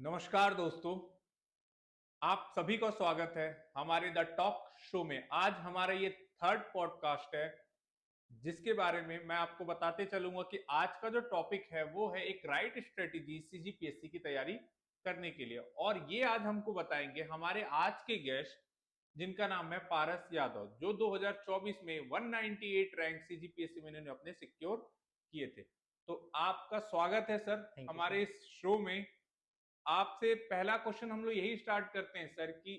नमस्कार दोस्तों, आप सभी का स्वागत है हमारे द टॉक शो में। आज हमारा ये थर्ड पॉडकास्ट है जिसके बारे में मैं आपको बताते चलूंगा कि आज का जो टॉपिक है वो है एक राइट स्ट्रेटेजी सीजीपीएससी की तैयारी करने के लिए। और ये आज हमको बताएंगे हमारे आज के गेस्ट, जिनका नाम है पारस यादव, जो 2024 में 198 रैंक सीजीपीएससी में इन्होंने अपने सिक्योर किए थे। तो आपका स्वागत है सर थैंक यू हमारे सर। इस शो में। आपसे पहला क्वेश्चन हम लोग यही स्टार्ट करते हैं सर कि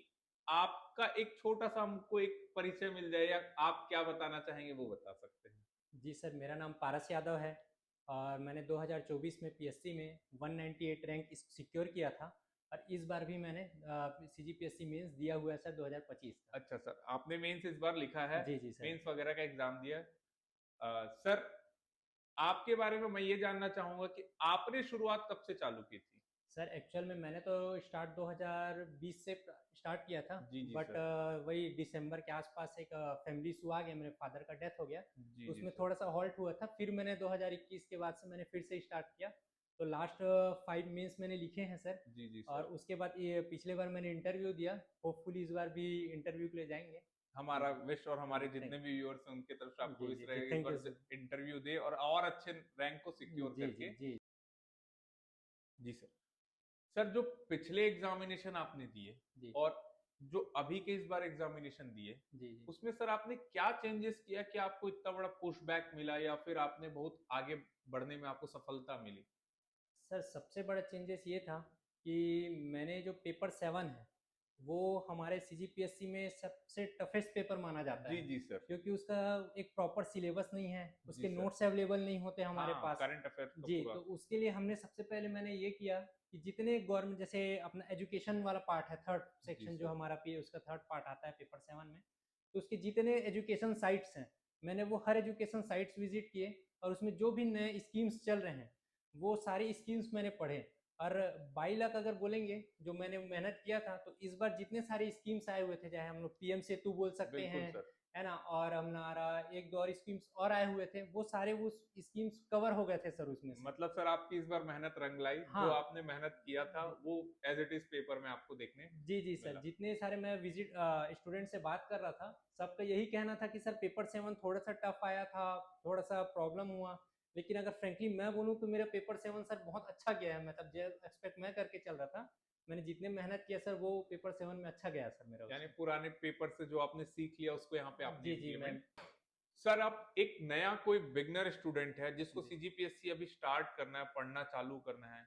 आपका एक छोटा सा हमको एक परिचय मिल जाए, या आप क्या बताना चाहेंगे वो बता सकते हैं। जी सर, मेरा नाम पारस यादव है और मैंने 2024 में पीएससी में 198 रैंक सिक्योर किया था। और इस बार भी मैंने सीजीपीएससी मेंस दिया हुआ है सर 2025 का। अच्छा सर, आपने मेंस इस बार लिखा है, जी जी सर। मेंस वगैरह का एग्जाम दिया है। सर, आपके बारे में मैं ये जानना चाहूंगा कि आपने शुरुआत कब से चालू की थी। सर एक्चुअल में मैंने तो स्टार्ट 2020 से स्टार्ट किया था। जी जी बट सर। वही दिसंबर के आसपास एक फैमिली इशू आ गया, मेरे फादर का डेथ हो गया। जी तो जी उसमें सर। थोड़ा सा हॉल्ट हुआ था, फिर मैंने 2021 के बाद से मैंने फिर से स्टार्ट किया। तो लास्ट 5 मीन्स मैंने लिखे हैं सर। जी जी और सर। उसके बाद ये पिछले बार मैंने इंटरव्यू दिया, होपफुली इस बार भी इंटरव्यू के लिए जाएंगे। हमारा विश और हमारे जितने थैंक भी व्यूअर्स हैं उनकी तरफ से आपको जी विश जी जी, रहेगा इस थैंक यू बार सर। इंटरव्यू दे और अच्छे रैंक को सिक्योर जी जी करके। जी जी सर। सर, जो पिछले एग्जामिनेशन आपने दिए जी और जो अभी के इस बार एग्जामिनेशन दिए, जी जी। उसमें सर आपने क्या चेंजेस किया कि आपको इतना बड़ा पुशबैक मिला, या फिर आपने बहुत आगे बढ़ने में आपको सफलता मिली। सर सबसे बड़ा चेंजेस ये था कि मैंने जो पेपर 7 है वो हमारे सीजीपीएससी में सबसे टफेस्ट पेपर माना जाता जी है। जी सर। क्योंकि उसका एक प्रॉपर सिलेबस नहीं है, जी उसके सर। नोट्स अवेलेबल नहीं होते हमारे हाँ, पास। करंट अफेयर्स का जी, पूरा। तो उसके लिए हमने सबसे पहले मैंने ये किया कि जितने गवर्नमेंट, जैसे अपना एजुकेशन वाला पार्ट है, थर्ड जी सेक्शन जो सर। हमारा पी उसका थर्ड पार्ट आता है पेपर 7 में। तो उसके जितने एजुकेशन साइट्स हैं, मैंने वो हर एजुकेशन साइट्स विजिट किए। और उसमें जो भी नए स्कीम्स चल रहे हैं वो सारी स्कीम्स मैंने पढ़े। और 22 लाख अगर बोलेंगे जो मैंने मेहनत किया था, तो इस बार जितने सारे स्कीम्स आए हुए थे, चाहे हम लोग पीएम सेतु बोल सकते बिल्कुल हैं, सर। है ना, और हमारा एक दो और स्कीम्स और आए हुए थे, वो सारे वो स्कीम्स कवर हो गए थे सर उसमें से। मतलब सर आपकी इस बार मेहनत रंग लाई, जो हाँ। आपने मेहनत किया था वो एज इट इज पेपर में आपको देखने जी जी सर, मिला। जितने सारे मैं विजिट स्टूडेंट से बात कर रहा था, सबका यही कहना था कि सर पेपर 7 थोड़ा सा टफ आया था, थोड़ा सा प्रॉब्लम हुआ। लेकिन अगर फ्रेंकली मैं बोलूँ तो मेरा पेपर 7 सर बहुत अच्छा गया है। मतलब जो एक्सपेक्ट मैं करके चल रहा था, मैंने जितने मेहनत किया सर, वो पेपर 7 में अच्छा गया सर मेरा यानी उसमें। पुराने पेपर से जो आपने सीख लिया उसको यहाँ पे आपने जी जी मैं। इम्प्लीमेंट। सर, आप एक नया कोई बिगनर स्टूडेंट है जिसको जी सीजीपीएससी अभी स्टार्ट करना है, पढ़ना चालू करना है,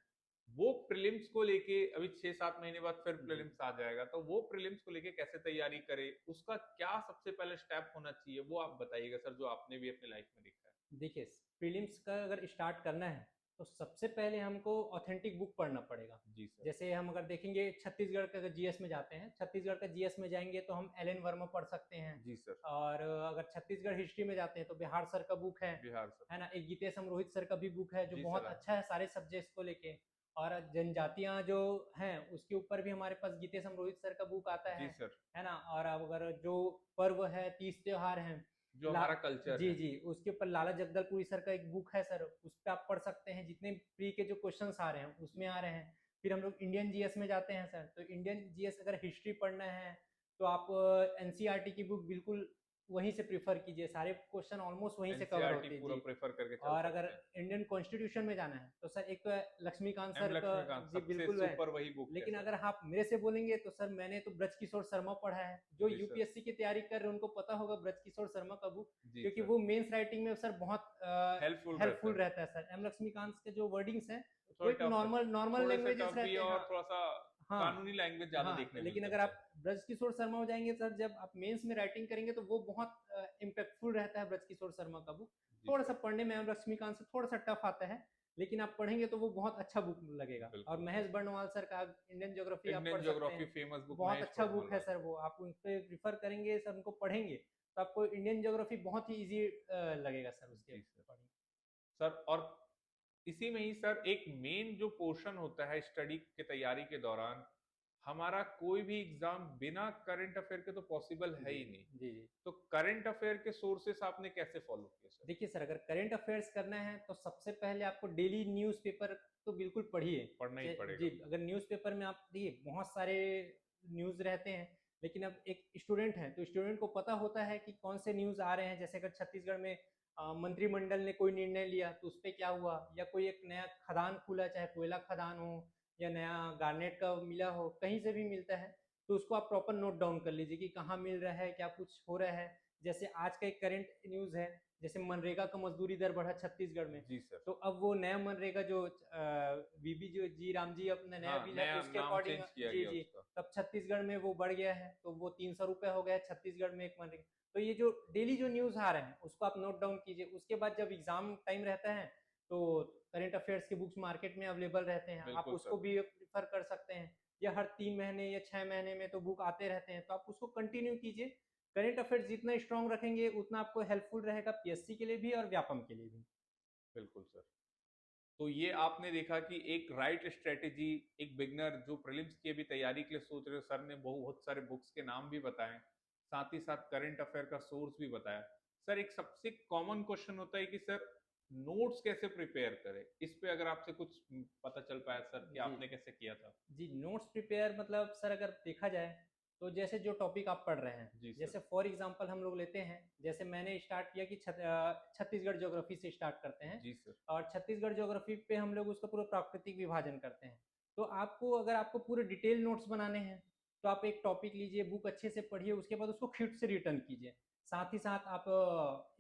वो प्रीलिम्स को लेके अभी 6-7 महीने बाद फिर जी प्रीलिम्स आ जाएगा, तो वो प्रीलिम्स को लेके कैसे तैयारी करे, उसका क्या सबसे पहले स्टेप होना चाहिए, वो आप बताइएगा सर, जो आपने भी अपनी लाइफ में देखा है। देखिए, प्रीलिम्स का अगर स्टार्ट करना है तो सबसे पहले हमको ऑथेंटिक बुक पढ़ना पड़ेगा। जी सर। जैसे हम अगर देखेंगे छत्तीसगढ़ का, अगर जीएस में जाते हैं, छत्तीसगढ़ का जीएस में जाएंगे तो हम एल एन वर्मा पढ़ सकते हैं। जी सर। और अगर छत्तीसगढ़ हिस्ट्री में जाते हैं तो बिहार सर का बुक बिहार सर। है ना, एक गीतेश रोहित सर का भी बुक है जो जी बहुत सर। अच्छा है सारे सब्जेक्ट्स को लेके। और जनजातियां जो हैं उसके ऊपर भी हमारे पास गीतेश रोहित सर का बुक आता जी सर। है ना। और अब अगर जो पर्व है, तीज त्योहार हैं, जो ला हमारा कल्चर जी है। जी, उसके ऊपर लाला जगदलपुरी सर का एक बुक है सर, उस पर आप पढ़ सकते हैं। जितने प्री के जो क्वेश्चंस आ रहे हैं उसमें आ रहे हैं। फिर हम लोग इंडियन जीएस में जाते हैं सर, तो इंडियन जीएस अगर हिस्ट्री पढ़ना है तो आप एनसीईआरटी की बुक बिल्कुल वहीं से प्रीफर कीजिए, सारे क्वेश्चन ऑलमोस्ट वहीं से कवर एनसीईआरटी होते हैं पूरा जी। प्रेफर करके चल और अगर सकते हैं। इंडियन कॉन्स्टिट्यूशन में जाना है तो सर एक तो है लक्ष्मीकांत एम सर का। लक्ष्मीकांत जी सबसे बिल्कुल है। सुपर वही बुक है लेकिन सर। अगर आप मेरे से बोलेंगे तो सर मैंने तो ब्रज किशोर शर्मा पढ़ा है। जो जी सर। यूपीएससी की तैयारी कर रहे हैं उनको पता होगा ब्रज किशोर शर्मा का बुक, जी क्योंकि सर। वो मेंस राइटिंग में सर बहुत हेल्पफुल रहता हेल्पफुल है। रहता है सर। एम लक्ष्मीकांत के जो वर्डिंग्स हैं वो थोड़ा एक टफ है। नॉर्मल नॉर्मल थोड़े से लैंग्वेजेस टफ भी रहते है हैं। और हाँ थोड़ा सा हाँ कानूनी लैंग्वेज ज्यादा हाँ। देखने लेकिन मिलते हैं अगर उनसे। आप ब्रज किशोर शर्मा हो जाएंगे सर, जब आप मेंस में राइटिंग करेंगे तो वो बहुत इम्पैक्टफुल रहता है ब्रज किशोर शर्मा का बुक। जी थोड़ा सा सर। पढ़ने में एम लक्ष्मीकांत से थोड़ा सा टफ आता है, लेकिन आप पढ़ेंगे तो वो बहुत अच्छा बुक लगेगा। और बिल्कुल महेश सर। बर्णवाल सर का इंडियन ज्योग्राफी आप इंडियन पढ़ सकते ज्योग्राफी हैं। फेमस बुक बहुत महेश अच्छा बुक है वर्णवाल। सर वो, आप उन पे प्रिफर करेंगे सर, उनको पढ़ेंगे तो आपको इंडियन ज्योग्राफी बहुत ही ईजी लगेगा सर उसके जी सर। अकॉर्डिंग। सर, और इसी में ही सर एक मेन जो पोर्शन होता है स्टडी की तैयारी के दौरान, हमारा कोई भी एग्जाम बिना करंट अफेयर के तो पॉसिबल है जी ही नहीं। जी जी। तो करंट अफेयर के सोर्सेस आपने कैसे फॉलो किए सर? देखिए सर, अगर करंट अफेयर्स करना है तो सबसे पहले आपको डेली न्यूज़पेपर तो बिल्कुल पढ़िए। पढ़ना ही जी, पड़ेगा। अगर न्यूज़पेपर में आप देखिए बहुत सारे न्यूज़ रहते हैं, लेकिन अब एक स्टूडेंट है तो स्टूडेंट को पता होता है कि कौन से न्यूज़ आ रहे हैं। जैसे अगर छत्तीसगढ़ में मंत्रिमंडल ने कोई निर्णय लिया तो उस पर क्या हुआ, या कोई एक नया खदान खुला, चाहे कोयला खदान हो या नया गार्नेट का मिला हो, कहीं से भी मिलता है, तो उसको आप प्रॉपर नोट डाउन कर लीजिए कि कहाँ मिल रहा है, क्या कुछ हो रहा है। जैसे आज का एक करंट न्यूज़ है, जैसे मनरेगा का मजदूरी दर बढ़ा छत्तीसगढ़ में। जी सर। तो अब वो नया मनरेगा जो वीबी जो जी राम जी अपना नया हाँ, बिल है नया उसके नाम अकॉर्डिंग, चेंज किया जी गया जी, उसका। तब छत्तीसगढ़ में वो बढ़ गया है, तो वो 300 रुपये हो गया है छत्तीसगढ़ में एक मनरेगा। तो ये जो डेली जो न्यूज़ आ रहे हैं उसको आप नोट डाउन कीजिए। उसके बाद जब एग्जाम टाइम रहता है तो करंट अफेयर्स के बुक्स मार्केट में अवेलेबल रहते हैं, आप बिल्कुल उसको सर। भी प्रीफर कर सकते हैं। या हर 3 महीने या 6 महीने में तो बुक आते रहते हैं, तो आप उसको कंटिन्यू कीजिए। करंट अफेयर्स जितना स्ट्रांग रखेंगे उतना आपको हेल्पफुल रहेगा पीएससी के लिए भी और व्यापम के लिए भी। बिल्कुल सर। तो ये आपने देखा कि एक राइट स्ट्रेटेजी, एक बिगनर जो प्रीलिम्स की भी तैयारी के लिए सोच रहे हो, सर ने बहुत सारे बुक्स के नाम भी बताए, साथ ही साथ करंट अफेयर का सोर्स भी बताया। सर एक सबसे कॉमन क्वेश्चन होता है कि सर नोट्स कैसे प्रिपेयर करें, इस पे अगर आपसे कुछ पता चल पाया सर कि जी आपने कैसे किया था? जी, नोट्स प्रिपेयर मतलब सर अगर देखा जाए तो जैसे जो टॉपिक आप पढ़ रहे हैं, जी सर। जैसे फॉर एग्जांपल हम लोग लेते हैं, जैसे मैंने स्टार्ट किया कि छत्तीसगढ़ ज्योग्राफी से स्टार्ट करते हैं। जी सर। और छत्तीसगढ़ ज्योग्राफी पे हम लोग उसका पूरा प्राकृतिक विभाजन करते हैं। तो आपको अगर आपको पूरे डिटेल नोट्स बनाने हैं तो आप एक टॉपिक लीजिए, बुक अच्छे से पढ़िए, उसके बाद उसको खुद से रिटर्न कीजिए। साथ ही साथ आप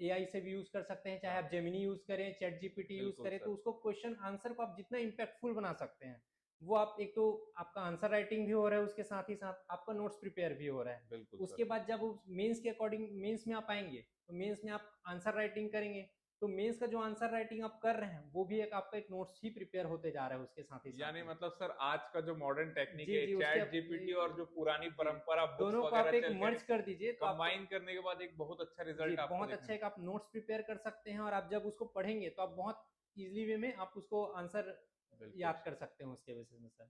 एआई से भी यूज़ कर सकते हैं, चाहे हाँ, आप जेमिनी यूज़ करें, चैट जीपीटी यूज़ बिल्कुल करें, तो सर। उसको क्वेश्चन आंसर को आप जितना इम्पैक्टफुल बना सकते हैं, वो आप एक तो आपका आंसर राइटिंग भी हो रहा है, उसके साथ ही साथ आपका नोट्स प्रिपेयर भी हो रहा है। बिल्कुल उसके सर। बाद जब उस मेंस के अकॉर्डिंग मेंस में आप आएंगे तो मेंस में आप आंसर राइटिंग करेंगे, तो मेंस का जो आंसर राइटिंग आप कर रहे हैं वो भी एक आपका एक नोट्स ही प्रिपेयर होते जा रहा है उसके साथ ही साथ यानी में। मतलब सर आज का जो मॉडर्न टेक्निक जी है जी, उसके चैट जीपीटी और जो पुरानी जी, परंपरा बुक्स दोनों को आप वगैरह एक चल के मर्ज कर दीजिए तो आपको कंबाइन करने के बाद एक बहुत अच्छा जी रिजल्ट आपको बहुत देखने अच्छा में। एक आप नोट्स प्रिपेयर कर सकते हैं, और आप जब उसको पढ़ेंगे तो आप बहुत इजीली वे में आप उसको आंसर बिल्कुल याद कर सर। सकते हैं उसके बेसिस में सर।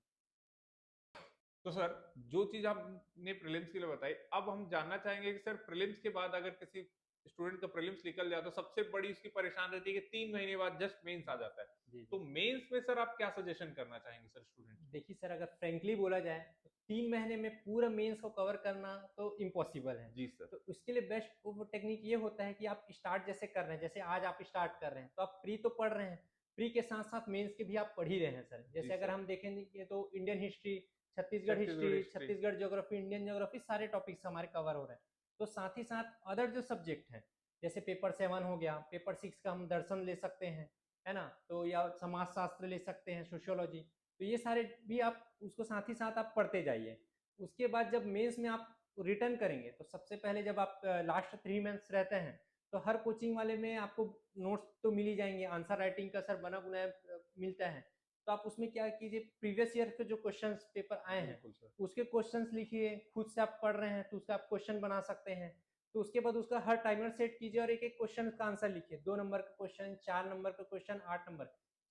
तो सर जो चीज आपने प्रीलिम्स के लिए बताई, अब हम जानना चाहेंगे कि सर प्रीलिम्स के बाद अगर किसी स्टूडेंट का प्रीलिम्स निकल जाए तो सबसे बड़ी उसकी परेशान रहती है कि 3 महीने बाद जस्ट मेंस आ जाता है। जी तो जी, मेंस में सर आप क्या सजेशन करना चाहेंगे सर स्टूडेंट? देखिए सर, अगर फ्रेंकली बोला जाए तो 3 महीने में पूरा मेंस को कवर करना तो इम्पॉसिबल है। जी सर। तो उसके लिए बेस्ट वो टेक्निक ये होता है कि आप स्टार्ट जैसे कर रहे हैं, जैसे आज आप स्टार्ट कर रहे हैं तो आप प्री तो पढ़ रहे हैं, प्री के साथ साथ मेंस के भी आप पढ़ ही रहे हैं सर। जी जैसे अगर सर। हम देखेंगे तो Indian history, Chhattisgarh Chhattisgarh history, history. Chhattisgarh geography, Indian geography, सारे टॉपिक्स हमारे कवर हो रहे हैं। तो साथ ही साथ अदर जो सब्जेक्ट हैं, जैसे पेपर 7 हो गया, पेपर 6 का हम दर्शन ले सकते हैं, है ना, तो या समाज शास्त्र ले सकते हैं, सोशियोलॉजी। तो ये सारे भी आप उसको साथ ही साथ आप पढ़ते जाइए। उसके बाद जब मेंस में आप रिटर्न करेंगे तो सबसे पहले जब आप लास्ट 3 मंथ्स रहते हैं तो हर कोचिंग वाले में आपको नोट्स तो मिल ही जाएंगे, आंसर राइटिंग का सर बना बुनाया मिलता है। तो आप उसमें क्या कीजिए, प्रीवियस ईयर के जो क्वेश्चंस पेपर आए हैं बिल्कुल सर। उसके क्वेश्चंस लिखिए, खुद से आप पढ़ रहे हैं तो उसका आप क्वेश्चन बना सकते हैं। तो उसके बाद उसका हर टाइमर सेट कीजिए और एक एक क्वेश्चन का आंसर लिखिए, 2 नंबर का क्वेश्चन, 4 नंबर का क्वेश्चन, 8 नंबर।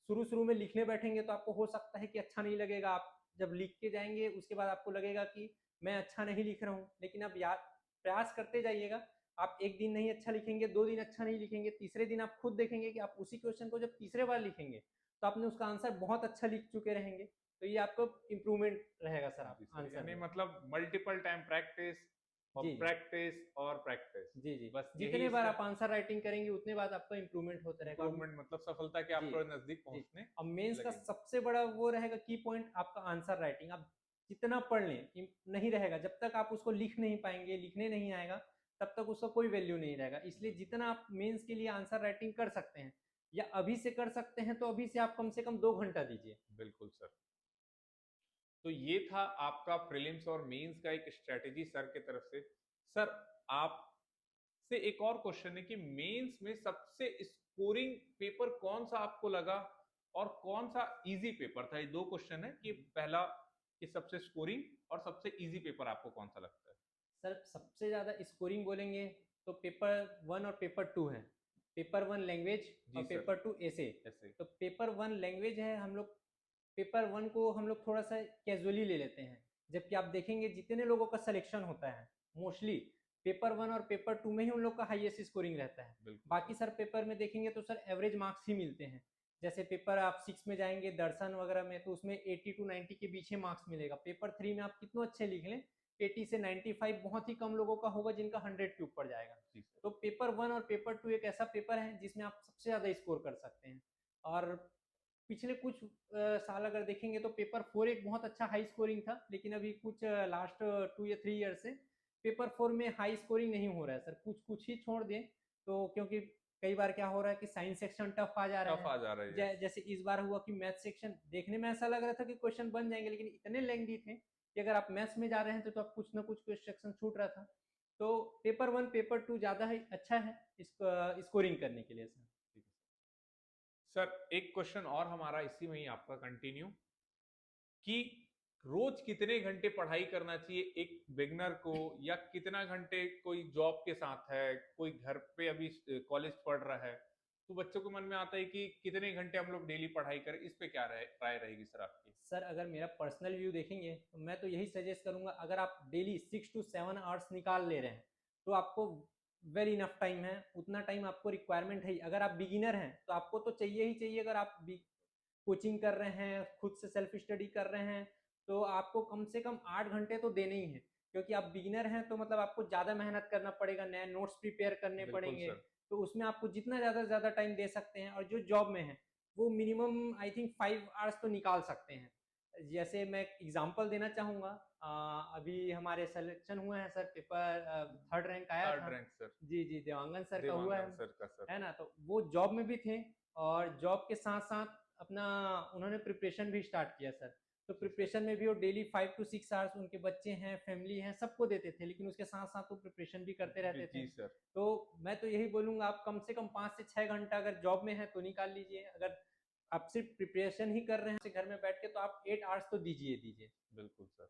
शुरू शुरू में लिखने बैठेंगे तो आपको हो सकता है कि अच्छा नहीं लगेगा, आप जब लिख के जाएंगे उसके बाद आपको लगेगा कि मैं अच्छा नहीं लिख रहा हूँ, लेकिन अब याद प्रयास करते जाइएगा। आप एक दिन नहीं अच्छा लिखेंगे, 2 दिन अच्छा नहीं लिखेंगे, तीसरे दिन आप खुद देखेंगे कि आप उसी क्वेश्चन को जब तीसरे बार लिखेंगे तो आपने उसका आंसर बहुत अच्छा लिख चुके रहेंगे। तो ये आपको इम्प्रूवमेंट रहेगा सर आप जी सर, आंसर यानी में। मतलब मल्टीपल टाइम प्रैक्टिस और जी जी प्रैक्टिस और प्रैक्टिस, जी जी, बस यही जितने बार इसका आप आंसर राइटिंग करेंगे उतने बाद आपका इम्प्रूवमेंट होता रहेगा। और इम्प्रूवमेंट मतलब सफलता के जी आपको नजदीक जी, पहुंचने अब मेंस का लगेंगे। सबसे बड़ा वो रहेगा की पॉइंट आपका आंसर राइटिंग। आप जितना पढ़ लें नहीं रहेगा, जब तक आप उसको लिख नहीं पाएंगे, लिखने नहीं आएगा, तब तक उसका कोई वैल्यू नहीं रहेगा। इसलिए जितना आप मेंस के लिए आंसर राइटिंग कर सकते हैं या अभी से कर सकते हैं तो अभी से आप कम से कम 2 घंटा दीजिए। बिल्कुल सर। तो ये था आपका प्रीलिम्स और मेंस का एक स्ट्रेटेजी सर के तरफ से। सर आप से एक और क्वेश्चन है कि मेंस में सबसे स्कोरिंग पेपर कौन सा आपको लगा और कौन सा इजी पेपर था? ये दो क्वेश्चन है कि पहला कि सबसे स्कोरिंग और सबसे इजी पेपर आपको कौन सा लगता है? सर सबसे ज़्यादा स्कोरिंग बोलेंगे तो पेपर 1 और पेपर 2 है। पेपर 1 लैंग्वेज और जी सर। पेपर 2 ऐसे। ऐसे। तो पेपर 1 लैंग्वेज है, हम लोग पेपर 1 को हम लोग थोड़ा सा कैजुअली ले लेते हैं जबकि आप देखेंगे जितने लोगों का सिलेक्शन होता है मोस्टली पेपर 1 और पेपर 2 में ही उन लोग का हाईएस्ट स्कोरिंग रहता है। बाकी सर पेपर में देखेंगे तो सर एवरेज मार्क्स ही मिलते हैं। जैसे पेपर आप 6 में जाएंगे दर्शन वगैरह में तो उसमें 80 टू 90 के बीच ही मार्क्स मिलेगा। पेपर 3 में आप कितना अच्छे लिख लें 80 से 95 बहुत ही कम लोगों का होगा जिनका 100 के ऊपर जाएगा। तो पेपर 1 और पेपर 2 एक ऐसा पेपर है जिसमें आप सबसे ज़्यादा स्कोर कर सकते हैं। और पिछले कुछ साल अगर देखेंगे तो पेपर 4 एक बहुत अच्छा हाई स्कोरिंग था, लेकिन अभी कुछ लास्ट 2 या 3 ईयर से पेपर 4 में हाई स्कोरिंग नहीं हो रहा है सर। कुछ कुछ ही छोड़ दें तो, क्योंकि कई बार क्या हो रहा है कि साइंस सेक्शन टफ आ जा रहा है। जैसे इस बार हुआ कि मैथ सेक्शन देखने में ऐसा लग रहा था कि क्वेश्चन बन जाएंगे, लेकिन इतने लेंथी थे कि अगर आप मैथ्स में जा रहे हैं तो आप कुछ ना कुछ सेक्शन छूट रहा था। तो पेपर 1 पेपर 2 ज़्यादा ही अच्छा है स्कोरिंग करने के लिए सर। सर एक क्वेश्चन और हमारा इसी में ही आपका कंटिन्यू कि रोज कितने घंटे पढ़ाई करना चाहिए एक बिगनर को, या कितना घंटे कोई जॉब के साथ है, कोई घर पे अभी कॉलेज पढ़ रहा है, तो बच्चों के मन में आता है कि कितने घंटे हम लोग डेली पढ़ाई करें, इस पे क्या राय रहेगी सर आपकी? सर अगर मेरा पर्सनल व्यू देखेंगे तो मैं तो यही सजेस्ट करूंगा, अगर आप डेली 6 टू 7 आवर्स निकाल ले रहे हैं तो आपको वेरी इनफ टाइम है, उतना टाइम आपको रिक्वायरमेंट है। अगर आप बिगिनर हैं तो आपको तो चाहिए ही चाहिए। अगर आप कोचिंग कर रहे हैं, खुद से सेल्फ स्टडी कर रहे हैं, तो आपको कम से कम 8 घंटे तो देने ही है, क्योंकि आप बिगिनर हैं तो मतलब आपको ज़्यादा मेहनत करना पड़ेगा, नए नोट्स प्रिपेयर करने पड़ेंगे। तो उसमें आपको जितना ज़्यादा टाइम दे सकते हैं। और जो जॉब में है वो मिनिमम आई थिंक 5 आवर्स तो निकाल सकते हैं। जैसे मैं एग्जांपल देना चाहूँगा, अभी हमारे सिलेक्शन हुए हैं सर, पेपर 3rd रैंक आया था। सर जी जी, देवांगन सर का हुआ है। सर का सर है ना, तो वो जॉब में भी थे और जॉब के साथ साथ अपना उन्होंने प्रिपरेशन भी स्टार्ट किया सर। तो प्रिपरेशन में भी वो डेली 5 टू 6 आवर्स, उनके बच्चे हैं, फैमिली है, सबको देते थे, लेकिन उसके साथ साथ वो प्रिपरेशन भी करते रहते थे। जी सर। तो मैं तो यही बोलूंगा, आप कम से कम 5 से 6 घंटा अगर जॉब में है तो निकाल लीजिए। अगर आप सिर्फ प्रिपरेशन ही कर रहे हैं घर में बैठ के तो आप 8 आवर्स तो दीजिए दीजिए। बिल्कुल सर।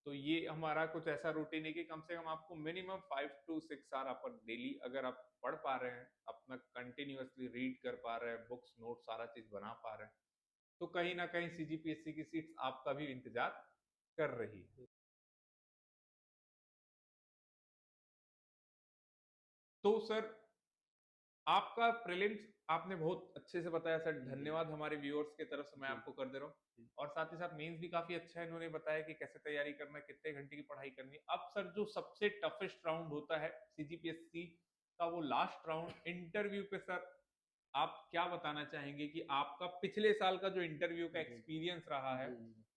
तो ये हमारा कुछ ऐसा रूटीन है कि कम से कम आपको मिनिमम 5 टू 6 आवर आप डेली अगर आप पढ़ पा रहे हैं, अपना कंटिन्यूअसली रीड कर पा रहे हैं, बुक्स नोट सारा चीज बना पा रहे हैं, तो कहीं ना कहीं सीजीपीएससी की सीट्स आपका भी इंतजार कर रही है। तो सर आपका प्रीलिम्स आपने बहुत अच्छे से बताया सर, धन्यवाद हमारे व्यूअर्स की तरफ से मैं आपको कर दे रहा हूँ। और साथ ही साथ मेंस भी काफी अच्छा है, इन्होंने बताया कि कैसे तैयारी करना है, कितने घंटे की पढ़ाई करनी है। अब सर जो सबसे टफेस्ट राउंड होता है सीजीपीएससी का, वो लास्ट राउंड इंटरव्यू पे सर आप क्या बताना चाहेंगे कि आपका पिछले साल का जो इंटरव्यू का एक्सपीरियंस रहा है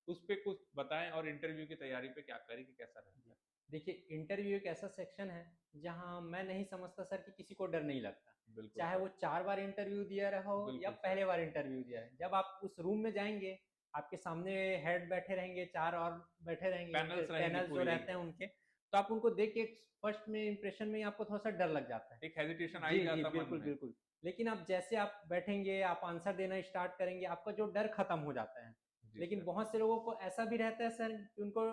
उस पे कुछ बताएं, और इंटरव्यू की तैयारी पे क्या करें कि कैसा रहता है? देखिए, इंटरव्यू एक ऐसा सेक्शन है जहां मैं नहीं समझता सर कि किसी को डर नहीं लगता, चाहे वो 4 बार इंटरव्यू दिया रहा हो या पहले बार इंटरव्यू दिया है। जब आप उस रूम में जाएंगे, आपके सामने हेड बैठे रहेंगे, 4 और बैठे रहेंगे, पैनल्स जो रहते हैं उनके, तो आप उनको देख के फर्स्ट में इंप्रेशन में आपको थोड़ा सा डर लग जाता है, एक हेजिटेशन आ जाता है। बिल्कुल बिल्कुल। लेकिन आप जैसे आप बैठेंगे, आप आंसर देना स्टार्ट करेंगे, आपका जो डर खत्म हो जाता है। लेकिन बहुत से लोगों को ऐसा भी रहता है सर कि उनको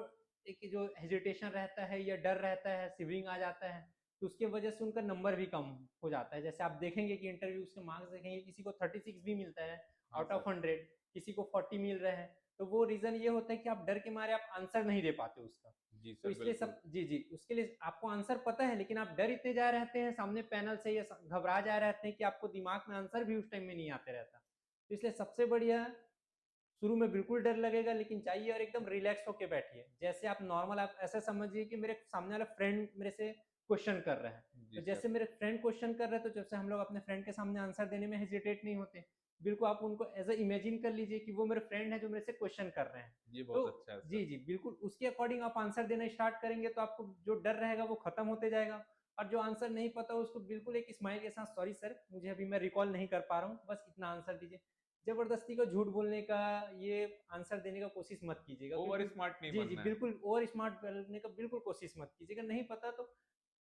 एक जो हेजिटेशन रहता है या डर रहता है, सिवरिंग आ जाता है, तो उसके वजह से उनका नंबर भी कम हो जाता है। जैसे आप देखेंगे कि इंटरव्यूज के मार्क्स देखेंगे, किसी को 36 भी मिलता है आउट ऑफ 100, किसी को 40 मिल रहा है। तो वो रीजन ये होता है कि आप डर के मारे आप आंसर नहीं दे पाते उसका। तो इसलिए सब जी उसके लिए आपको आंसर पता है, लेकिन आप डर इतने जा रहते हैं सामने पैनल से, या घबरा जा रहते हैं कि आपको दिमाग में आंसर भी उस टाइम में नहीं आते रहता। तो इसलिए सबसे बढ़िया, शुरू में बिल्कुल डर लगेगा, लेकिन चाहिए और एकदम रिलैक्स होके बैठिए। जैसे आप नॉर्मल, आप ऐसा समझिए कि मेरे सामने वाला फ्रेंड मेरे से क्वेश्चन कर रहा है, तो जैसे मेरे फ्रेंड क्वेश्चन कर रहे हैं, तो जैसे हम लोग अपने फ्रेंड के सामने आंसर देने में हेजिटेट नहीं होते, बिल्कुल आप उनको एज इमेजिन कर लीजिए कि वो मेरे फ्रेंड है जो मेरे से क्वेश्चन कर रहे हैं। ये बहुत अच्छा है जी जी बिल्कुल, उसके अकॉर्डिंग आप आंसर देना स्टार्ट करेंगे तो आपको जो डर रहेगा वो खत्म होते जाएगा। और जो आंसर नहीं पता उसको बिल्कुल एक स्माइल के साथ, सॉरी सर मुझे अभी मैं रिकॉल नहीं कर पा रहा हूँ, बस इतना आंसर दीजिए। जबरदस्ती का झूठ बोलने का, ये आंसर देने का कोशिश मत कीजिएगा, ओवर स्मार्ट नहीं जी बनना है। बिल्कुल ओवर स्मार्ट बनने का बिल्कुल कोशिश मत कीजिएगा। नहीं पता तो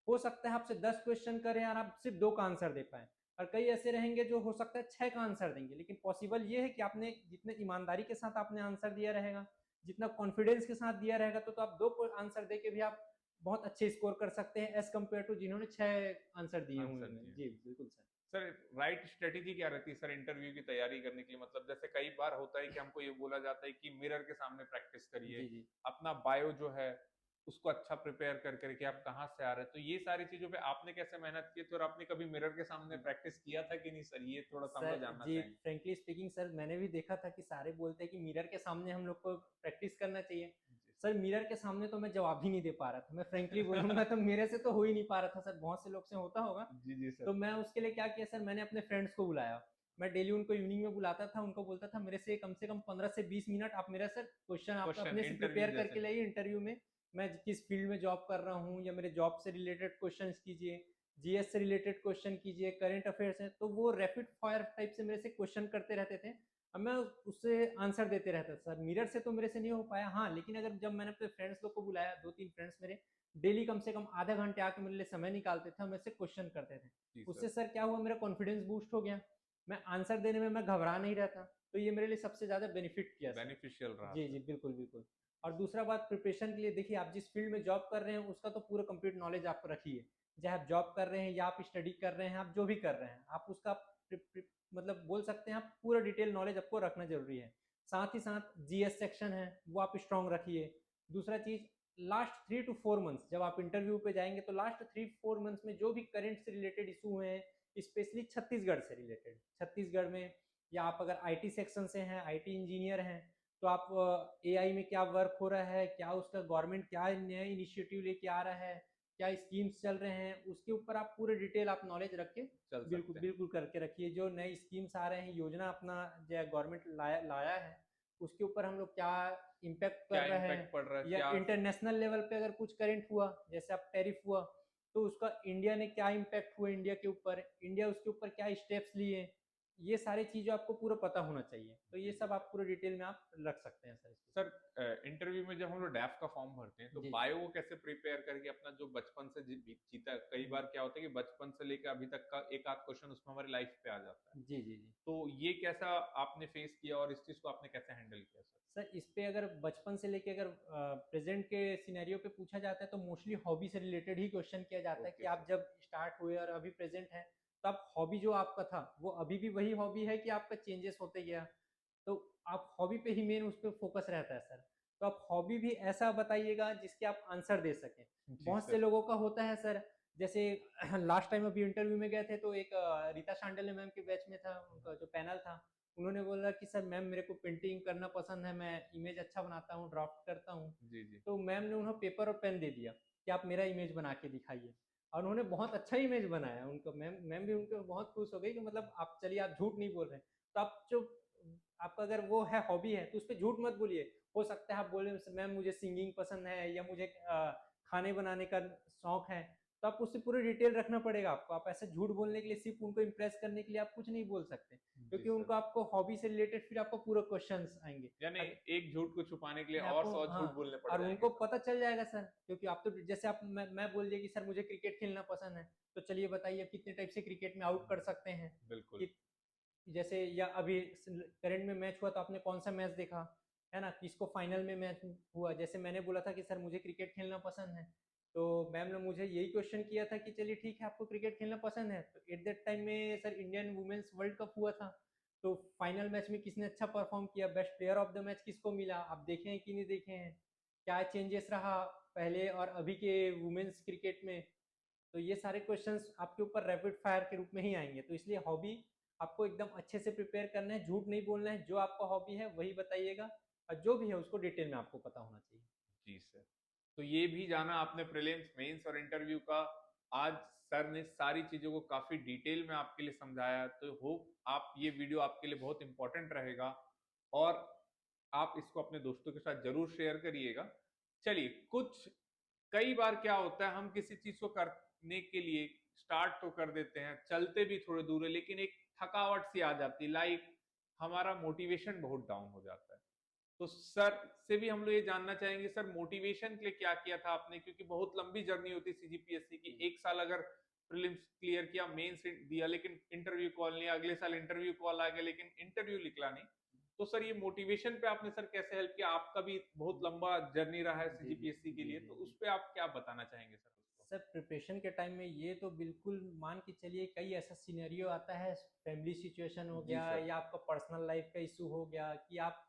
हो सकता है आपसे 10 क्वेश्चन करें और आप सिर्फ 2 का आंसर दे पाए, और कई ऐसे रहेंगे जो हो सकता है 6 का आंसर देंगे। लेकिन पॉसिबल ये है कि आपने जितने ईमानदारी के साथ आपने आंसर दिया रहेगा, जितना कॉन्फिडेंस के साथ दिया रहेगा, तो आप 2 आंसर दे के भी आप बहुत अच्छे स्कोर कर सकते हैं एज कम्पेयर टू जिन्होंने 6 आंसर दिए होंगे। जी बिल्कुल सर। सर राइट स्ट्रेटेजी क्या रहती है सर इंटरव्यू की तैयारी करने के लिए? मतलब जैसे कई बार होता है कि हमको ये बोला जाता है कि मिरर के सामने प्रैक्टिस करिए, जी, जी। अपना बायो जो है उसको अच्छा प्रिपेयर कर करके आप कहाँ से आ रहे हैं, तो ये सारी चीजों पे आपने कैसे मेहनत की थी और आपने कभी मिरर के सामने प्रैक्टिस किया था कि नहीं सर? ये थोड़ा सा हम लोग सर जानना जी, चाहेंगे। फ्रैंकली स्पीकिंग सर मैंने भी देखा था कि सारे बोलते हैं कि मिरर के सामने हम लोग को प्रैक्टिस करना चाहिए। जी सर मिरर के सामने तो मैं जवाब ही नहीं दे पा रहा था। मैं फ्रैंकली बोलूँगा तो मेरे से तो हो ही नहीं पा रहा था सर, बहुत से लोग से होता होगा। जी जी तो सर। मैं उसके लिए क्या किया सर, मैंने अपने फ्रेंड्स को बुलाया। मैं डेली उनको इवनिंग में बुलाता था, उनको बोलता था मेरे से कम से कम 15 से 20 मिनट आप मेरा सर क्वेश्चन आप क्वेश्चन अपने से इंटरव्यू प्रिपेयर जैसे। करके लाइए इंटरव्यू में। मैं किस फील्ड में जॉब कर रहा हूँ या मेरे जॉब से रिलेटेड क्वेश्चंस कीजिए, जीएस से रिलेटेड क्वेश्चन कीजिए, करंट अफेयर्स हैं, तो वो रैपिड फायर टाइप से मेरे से क्वेश्चन करते रहते थे। अब मैं उससे आंसर देते रहता था सर। मिरर से तो मेरे से नहीं हो पाया, हाँ, लेकिन अगर जब मैंने अपने फ्रेंड्स लोग को बुलाया, 2-3 फ्रेंड्स मेरे डेली कम से कम आधा घंटे आके मेरे लिए समय निकालते थे, मेरे से क्वेश्चन करते थे। जी उससे सर। सर क्या हुआ, मेरा कॉन्फिडेंस बूस्ट हो गया। मैं आंसर देने में मैं घबरा नहीं रहता। तो ये मेरे लिए सबसे ज़्यादा बेनिफिट किया सर। बेनिफिशियल रहा जी, सर। जी, बिल्कुल, बिल्कुल। और दूसरा बात प्रिपरेशन के लिए, देखिए आप जिस फील्ड में जॉब कर रहे हैं उसका तो पूरा कंप्लीट नॉलेज आप रखिए। चाहे आप जॉब कर रहे हैं या आप स्टडी कर रहे हैं, आप जो भी कर रहे हैं, आप उसका मतलब बोल सकते हैं आप पूरा डिटेल नॉलेज आपको रखना जरूरी है। साथ ही साथ जीएस सेक्शन है वो आप स्ट्रॉन्ग रखिए। दूसरा चीज, लास्ट 3 to 4 मंथ्स जब आप इंटरव्यू पे जाएंगे तो लास्ट 3-4 मंथ्स में जो भी करंट से रिलेटेड इशू हैं, स्पेशली छत्तीसगढ़ से रिलेटेड, छत्तीसगढ़ में, या आप अगर आईटी सेक्शन से हैं, आईटी इंजीनियर हैं, तो आप एआई में क्या वर्क हो रहा है, क्या उसका गवर्नमेंट क्या नया इनिशिएटिव लेके आ रहा है, क्या स्कीम्स चल रहे हैं, उसके ऊपर आप पूरे डिटेल आप नॉलेज रख के चल बिल्कुल सकते हैं। बिल्कुल करके रखिए। जो नए स्कीम्स आ रहे हैं, योजना अपना जो गवर्नमेंट लाया है, उसके ऊपर हम लोग क्या इम्पैक्ट कर क्या रहे हैं, इम्पैक्ट पड़ रहा है या क्या? इंटरनेशनल लेवल पे अगर कुछ करंट हुआ, जैसे अब टैरिफ हुआ, तो उसका इंडिया ने क्या इम्पैक्ट हुआ, इंडिया के ऊपर, इंडिया उसके ऊपर क्या स्टेप्स लिए, ये सारी चीज़ें आपको पूरा पता होना चाहिए। तो ये जी जी सब सर। आप पूरे डिटेल में आप रख सकते हैं सर इसके ऊपर। सर इंटरव्यू में जब हम लोग डैफ का फॉर्म भरते हैं तो जी, बायो को कैसे प्रिपेयर करके अपना जो बचपन से जीता है, कई जी। बार क्या होता है कि बचपन से लेकर अभी तक का एक आध क्वेश्चन उसमें हमारी लाइफ पे आ जाता है, जी, जी, जी। तो ये कैसा आपने फेस किया और इस चीज को आपने कैसे हैंडल किया सर? सर इस पे अगर बचपन से लेके अगर प्रेजेंट के सिनेरियो पे पूछा जाता है तो मोस्टली हॉबी से रिलेटेड ही क्वेश्चन किया जाता है कि ओके आप सर। जब स्टार्ट हुए और अभी प्रेजेंट है, तो आप हॉबी जो आपका था वो अभी भी वही हॉबी है कि आपका चेंजेस होते गया। तो आप हॉबी पे ही मेन उस पर फोकस रहता है सर। तो आप हॉबी भी ऐसा बताइएगा जिसके आप आंसर दे सकें। जी बहुत से सर। लोगों का होता है सर, जैसे लास्ट टाइम अभी इंटरव्यू में गए थे तो एक रीता शांडिल्य मैम के बैच में था, उनका जो पैनल था, उन्होंने बोला कि सर मैम मेरे को पेंटिंग करना पसंद है, मैं इमेज अच्छा बनाता हूँ, ड्राफ्ट करता हूँ। जी जी। तो मैम ने उन्हें पेपर और पेन दे दिया कि आप मेरा इमेज बना के दिखाइए, और उन्होंने बहुत अच्छा इमेज बनाया उनका। मैम मैम भी उनके बहुत खुश हो गई कि मतलब आप चलिए आप झूठ नहीं बोल रहे। तो आप जो आपका अगर वो है हॉबी है तो उस पर झूठ मत बोलिए। हो सकता है आप बोले मैम मुझे सिंगिंग पसंद है या मुझे खाने बनाने का शौक है, तो आप उससे पूरी डिटेल रखना पड़ेगा आपको। आप ऐसे झूठ बोलने के लिए, सिर्फ उनको इम्प्रेस करने के लिए आप कुछ नहीं बोल सकते, जी क्योंकि सर। उनको आपको हॉबी से रिलेटेड फिर आपको पूरा क्वेश्चंस आएंगे। यानी अगर एक झूठ को छुपाने के लिए और आपको, 100 हाँ, झूठ बोलने पड़ और जाएंगे उनको सर। पता चल जाएगा सर, क्योंकि आप तो जैसे आप मैं बोल दिया कि सर मुझे क्रिकेट खेलना पसंद है, तो चलिए बताइए आप कितने टाइप से क्रिकेट में आउट कर सकते हैं। बिल्कुल। कि जैसे या अभी करंट में मैच हुआ तो आपने कौन सा मैच देखा, है ना, किसको फाइनल में मैच हुआ। जैसे मैंने बोला था कि सर मुझे क्रिकेट खेलना पसंद है, तो मैम ने मुझे यही क्वेश्चन किया था कि चलिए ठीक है आपको क्रिकेट खेलना पसंद है, तो एट दैट टाइम में sir Indian women's world cup हुआ था। तो फाइनल मैच में किसने अच्छा परफॉर्म किया, best player of the match किसको मिला, आप देखे हैं कि नहीं देखे हैं, क्या चेंजेस रहा पहले और अभी के वुमेन्स क्रिकेट में। तो ये सारे क्वेश्चंस आपके ऊपर रैपिड फायर के रूप में ही आएंगे। तो इसलिए हॉबी आपको एकदम अच्छे से प्रिपेयर करना है, झूठ नहीं बोलना है, जो आपका हॉबी है वही बताइएगा, और जो भी है उसको डिटेल में आपको पता होना चाहिए। जी सर। तो ये भी जाना आपने प्रीलिम्स मेंस और इंटरव्यू का। आज सर ने सारी चीजों को काफी डिटेल में आपके लिए समझाया, तो होप आप ये वीडियो आपके लिए बहुत इंपॉर्टेंट रहेगा और आप इसको अपने दोस्तों के साथ जरूर शेयर करिएगा। चलिए, कुछ कई बार क्या होता है हम किसी चीज को करने के लिए स्टार्ट तो कर देते हैं, चलते भी थोड़े दूर है, लेकिन एक थकावट सी आ जाती है, लाइक हमारा मोटिवेशन बहुत डाउन हो जाता है। तो सर से भी हम लोग ये जानना चाहेंगे, सर मोटिवेशन के लिए क्या किया था आपने? क्योंकि बहुत लंबी जर्नी होती है सीजीपीएससी की, एक साल अगर प्रीलिम्स क्लियर किया, मेंस दिया, लेकिन इंटरव्यू कॉल नहीं, अगले साल इंटरव्यू कॉल आ गया लेकिन इंटरव्यू निकला नहीं। तो सर ये मोटिवेशन पे आपने सर कैसे हेल्प किया? आपका भी बहुत लंबा जर्नी रहा है जी, जी, सीजीपीएससी के जी, लिए, जी, तो जी। उस पे आप क्या बताना चाहेंगे सर उसको? सर प्रिपरेशन के टाइम में ये तो बिल्कुल मान के चलिए, कई ऐसा सिनेरियो आता है, फैमिली सिचुएशन हो जी गया सर। या आपका पर्सनल लाइफ का इशू हो गया कि आप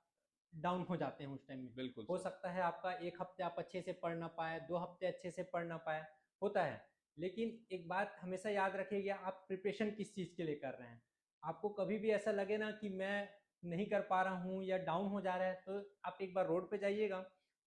डाउन हो जाते हैं उस टाइम में। बिल्कुल हो सर। सकता है आपका 1 हफ्ते आप अच्छे से पढ़ ना पाए, 2 हफ्ते अच्छे से पढ़ ना पाए, होता है। लेकिन एक बात हमेशा याद रखिएगा, आप प्रिपरेशन किस चीज़ के लिए कर रहे हैं। आपको कभी भी ऐसा लगे ना कि मैं नहीं कर पा रहा हूँ या डाउन हो जा रहा है, तो आप एक बार रोड पे जाइएगा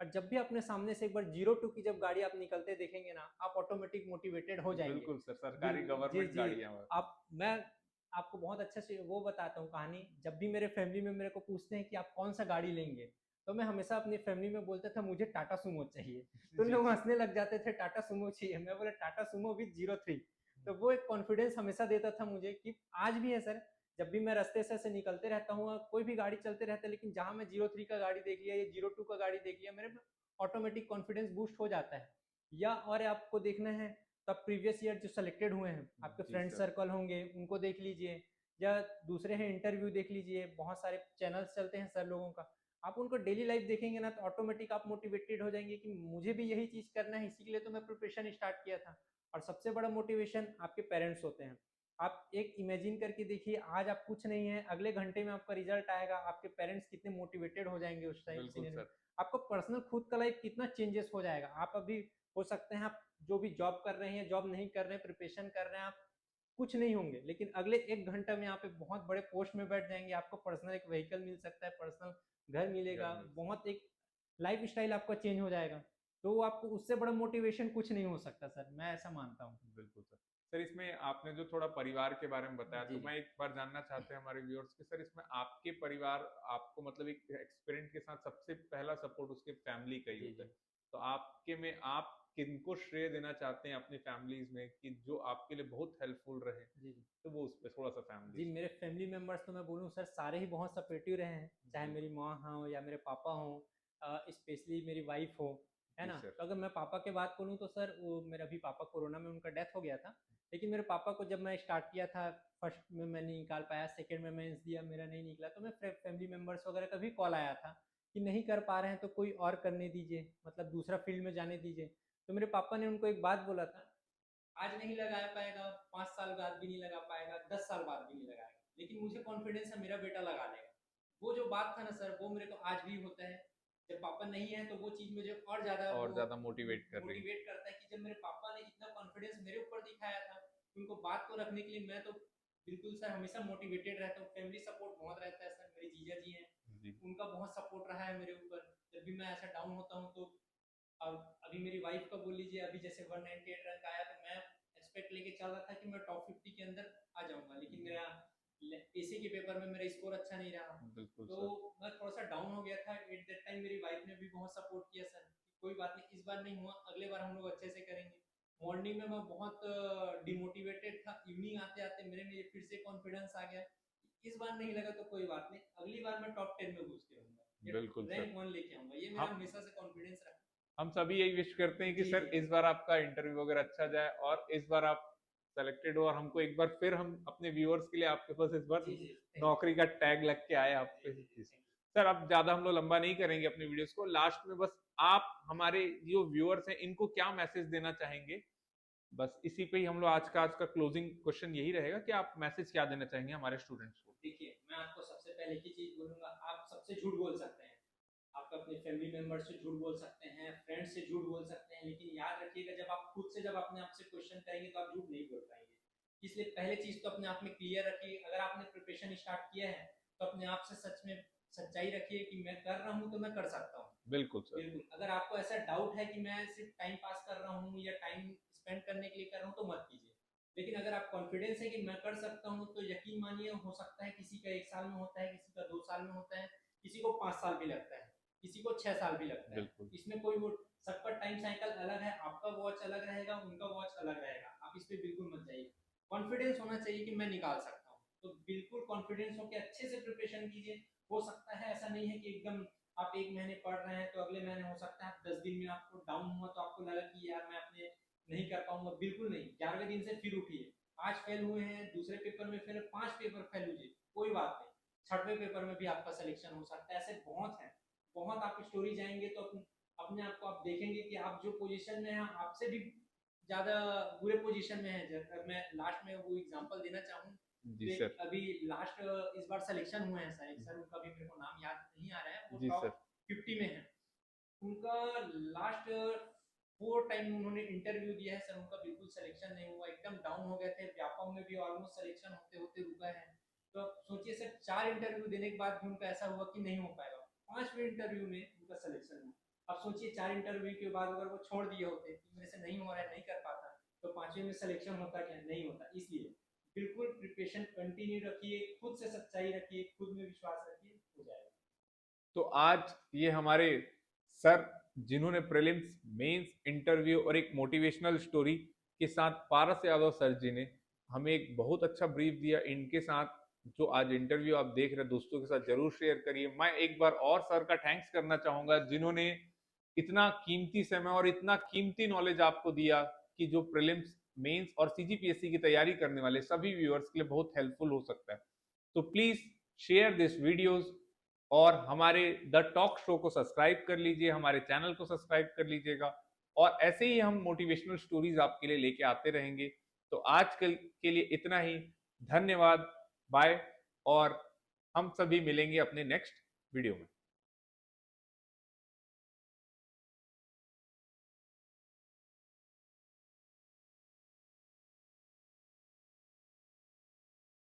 और जब भी अपने सामने से एक बार 0 टू की जब गाड़ी आप निकलते देखेंगे ना, आप ऑटोमेटिक मोटिवेटेड हो जाएँगे। बिल्कुल सर, सरकारी जी, गवर्नमेंट जी। गाड़ियाँ हैं। मैं आपको बहुत अच्छे से वो बताता हूँ कहानी। जब भी मेरे फैमिली में मेरे को पूछते हैं कि आप कौन-सा गाड़ी लेंगे, तो मैं हमेशा अपनी फैमिली में बोलता था मुझे टाटा सूमो चाहिए। तो जी, लोग जी। हँसने लग जाते थे, टाटा सूमो चाहिए। मैं बोला टाटा सूमो विथ 03। तो वो एक कॉन्फिडेंस हमेशा देता था मुझे कि आज भी है सर, जब भी मैं रास्ते से ऐसे निकलते रहता हूँ, कोई भी गाड़ी चलते रहता है, लेकिन जहाँ मैं 03 का गाड़ी देख लिया या 02 का गाड़ी देख लिया, मेरे में ऑटोमेटिक कॉन्फिडेंस बूस्ट हो जाता है। या और आपको देखना है, तब प्रीवियस ईयर जो सेलेक्टेड हुए हैं, आपके जी फ्रेंड सर। सर्कल होंगे, उनको देख लीजिए या दूसरे हैं इंटरव्यू देख लीजिए, बहुत सारे चैनल्स चलते हैं सर लोगों का। आप उनको डेली लाइफ देखेंगे ना, तो ऑटोमेटिक आप मोटिवेटेड हो जाएंगे कि मुझे भी यही चीज़ करना है, इसी के लिए तो मैं प्रिपरेशन स्टार्ट किया था। और सबसे बड़ा मोटिवेशन आपके पेरेंट्स होते हैं। आप एक इमेजिन करके देखिए, आज आप कुछ नहीं है, अगले घंटे में आपका रिजल्ट आएगा, आपके पेरेंट्स कितने मोटिवेटेड हो जाएंगे उस टाइम बिल्कुल सीनियर में। सर। आपका पर्सनल खुद का लाइफ कितना चेंजेस हो जाएगा। आप अभी हो सकते हैं आप जो भी जॉब कर रहे हैं, जॉब नहीं कर रहे हैं, प्रिपरेशन कर रहे हैं, आप कुछ नहीं होंगे, लेकिन अगले 1 घंटा में यहाँ पे बहुत बड़े पोस्ट में बैठ जाएँगे, आपको पर्सनल एक व्हीकल मिल सकता है, पर्सनल घर मिलेगा, घर मिल बहुत एक लाइफ़स्टाइल आपका चेंज हो जाएगा। तो आपको उससे बड़ा मोटिवेशन कुछ नहीं हो सकता सर, मैं ऐसा मानता हूँ। बिल्कुल सर। सर इसमें आपने जो थोड़ा परिवार के बारे में बताया, जी, तो जी। मैं एक बार जानना चाहते हैं हमारे व्यूअर्स कि सर इसमें आपके परिवार आपको मतलब एक एक्सपीरियंस के साथ सबसे पहला सपोर्ट उसके फैमिली का ही जी, होता है। जी। तो आपके में आप किनको श्रेय देना चाहते हैं अपनी फैमिलीज़ में कि जो आपके लिए बहुत हेल्पफुल रहे? जी, जी। तो वो उस पे थोड़ा-सा जी, फैमिलीज़ मेरे फैमिली मेंबर्स तो मैं बोलूँ सर सारे ही बहुत सपोर्टिव रहे हैं, चाहे जी। मेरी माँ हों या मेरे पापा हों, स्पेशली मेरी वाइफ़ हो, है जी ना? सर। तो अगर मैं पापा की बात करूँ तो सर वो मेरे अभी पापा कोरोना में उनका डेथ हो गया था। लेकिन मेरे पापा को जब मैं स्टार्ट किया था, फर्स्ट में मैं नहीं निकाल पाया, सेकंड में मेंस दिया, मेरा नहीं निकला, तो मैं फैमिली मेंबर्स वगैरह का भी कॉल आया था कि नहीं कर पा रहे हैं तो कोई और करने दीजिए, मतलब दूसरा फील्ड में जाने दीजिए। तो मेरे पापा ने उनको एक बात बोला था, आज नहीं लगा पाएगा, 5 साल बाद भी नहीं लगा पाएगा, 10 साल बाद भी नहीं लगाएगा। लेकिन मुझे कॉन्फिडेंस है मेरा बेटा लगा लेगा। वो जो बात था ना सर, वो मेरे को आज भी होता है। जब पापा नहीं है तो वो चीज़ मुझे और ज़्यादा और वो ज़्यादा मोटिवेट कर रही है। मोटिवेट करता है कि जब मेरे पापा ने इतना कॉन्फिडेंस मेरे ऊपर दिखाया था, उनको बात को रखने के लिए मैं तो बिल्कुल सर हमेशा मोटिवेटेड रहता हूँ। फैमिली सपोर्ट बहुत रहता है सर, मेरे जीजा जी हैं, जी। उनका बहुत सपोर्ट रहा है मेरे ऊपर। जब भी मैं ऐसा डाउन होता हूँ तो अब अभी मेरी वाइफ का बोल लीजिए, अभी जैसे 198 रन का आया तो मैं एक्सपेक्ट लेके चल रहा था कि मैं टॉप 50 के अंदर आ जाऊंगा, लेकिन मेरा एसी के पेपर में मेरा स्कोर अच्छा नहीं रहा। बिल्कुल तो सर। मैं थोड़ा सा डाउन हो गया था एट दैट टाइम। मेरी वाइफ ने भी बहुत सपोर्ट किया सर, कोई बात नहीं, इस बार नहीं हुआ, अगले बार हम लोग अच्छे से करेंगे। मॉर्निंग में मैं बहुत डिमोटिवेटेड था, इवनिंग आते आते मेरे में फिर से कॉन्फिडेंस आ गया, इस बार नहीं लगा तो कोई बात नहीं, अगली बार मैं टॉप 10 में घुस के रहूंगा, बिल्कुल सर। रैंक 1 लेके आऊंगा। ये मेरा हम हमेशा से कॉन्फिडेंस रहा। हम सभी यही विश करते हैं कि जी, सर जी। इस बार आपका इंटरव्यू वगैरह अच्छा जाए और इस बार आप सेलेक्टेड हो और हमको एक बार फिर हम अपने व्यूअर्स के लिए आपके पास इस बार जी, जी। Thank you. नौकरी का टैग लग के आए आप पे। Thank you. सर अब ज्यादा हम लोग लंबा नहीं करेंगे अपनी वीडियोस को, लास्ट में बस आप हमारे जो व्यूअर्स हैं इनको क्या मैसेज देना चाहेंगे? बस इसी पे ही हम लोग आज का क्लोजिंग क्वेश्चन यही रहेगा कि आप मैसेज क्या देना चाहेंगे हमारे स्टूडेंट्स को? देखिए, मैं आपको सबसे पहले की चीज़ बोलूँगा, आप सबसे झूठ बोल सकते हैं। आप अपने फैमिली मेंबर से झूठ बोल सकते हैं, फ्रेंड से झूठ बोल सकते हैं, लेकिन याद रखिएगा जब आप खुद से जब अपने आप से क्वेश्चन करेंगे तो आप झूठ नहीं बोल पाएँगे। इसलिए पहले चीज़ तो अपने आप में क्लियर रखिए, अगर आपने प्रिपरेशन स्टार्ट किया है, तो अपने आप से सच में सच्चाई रखिए कि मैं कर रहा हूँ तो मैं कर सकता हूँ। बिल्कुल सर। बिल्कुल, अगर आपको ऐसा डाउट है कि मैं सिर्फ टाइम पास कर रहा हूँ या टाइम स्पेंड करने के लिए कर रहा हूँ तो मत कीजिए। लेकिन अगर आप कॉन्फिडेंस है कि मैं कर सकता हूँ तो यकीन मानिए, हो सकता है किसी का 1 साल में होता है, किसी का 2 साल में होता है, किसी को 5 साल भी लगता है, किसी को 6 साल भी लगता है। बिल्कुल। इसमें कोई वो सबका टाइम साइकिल अलग है, आपका वॉच अलग रहेगा, उनका वॉच अलग रहेगा। आप इस पे बिल्कुल मत जाइए। कॉन्फिडेंस होना चाहिए कि मैं निकाल सकता हूँ। तो बिल्कुल कॉन्फिडेंस होके अच्छे से प्रिपरेशन कीजिए। हो सकता है ऐसा नहीं है कि एकदम आप 1 महीने पढ़ रहे हैं तो अगले महीने हो सकता है 10 दिन में आपको डाउन हुआ तो आपको लगा कि यार मैं अपने नहीं कर पाऊंगा। बिल्कुल नहीं, 11वें दिन से फिर उठिए। आज फेल हुए हैं, दूसरे पेपर में फेल, 5 पेपर फेल हुए, कोई बात नहीं, 6वें पेपर में भी आपका सिलेक्शन हो सकता है। ऐसे बहुत हैं, बहुत आप स्टोरी जाएंगे तो अपने आप को आप देखेंगे कि आप जो पोजीशन में हैं आपसे भी ज्यादा बुरे पोजीशन में है। अगर मैं लास्ट में वो एग्जांपल देना चाहूँ, जी तो सर। अभी लास्ट इस बार सिलेक्शन हुए हैं सर, एक सर उनका भी मेरे को नाम याद नहीं आ रहा है, वो जी सर। टॉप 50 में है। उनका लास्ट 4 टाइम उन्होंने इंटरव्यू दिया है सर, उनका बिल्कुल सिलेक्शन नहीं हुआ, एकदम डाउन हो गए थे। व्यापम में भी ऑलमोस्ट सिलेक्शन होते होते रुका है। तो अब सोचिए सर, 4 इंटरव्यू देने के बाद भी उनका ऐसा हुआ कि नहीं हो पाएगा। 5वें इंटरव्यू में उनका सिलेक्शन हुआ। अब सोचिए 4 इंटरव्यू के बाद अगर वो छोड़ दिए होते कि मेरे से नहीं हो रहा है, नहीं कर पाता, तो 5वें में सिलेक्शन होता क्या? नहीं होता। इसलिए बिल्कुल प्रिपरेशन कंटिन्यू रखिए, खुद से सच्चाई रखिए, खुद में विश्वास रखिए, हो जाएगा। तो आज ये हमारे सर, जिन्होंने प्रीलिम्स, मेंस, इंटरव्यू और एक मोटिवेशनल स्टोरी के साथ, पारस यादव सर जी ने हमें एक बहुत अच्छा ब्रीफ दिया। इनके साथ जो आज इंटरव्यू आप देख रहे हैं, दोस्तों के साथ जरूर शेयर करिए। मैं एक बार और सर का थैंक्स करना चाहूंगा, जिन्होंने इतना कीमती समय और इतना कीमती नॉलेज आपको दिया कि जो प्रीलिम्स, मेंस और सीजीपीएससी की तैयारी करने वाले सभी व्यूअर्स के लिए बहुत हेल्पफुल हो सकता है। तो प्लीज शेयर दिस वीडियोस और हमारे द टॉक शो को सब्सक्राइब कर लीजिए, हमारे चैनल को सब्सक्राइब कर लीजिएगा, और ऐसे ही हम मोटिवेशनल स्टोरीज आपके लिए लेके आते रहेंगे। तो आज के लिए इतना ही। धन्यवाद, बाय, और हम सभी मिलेंगे अपने नेक्स्ट वीडियो में।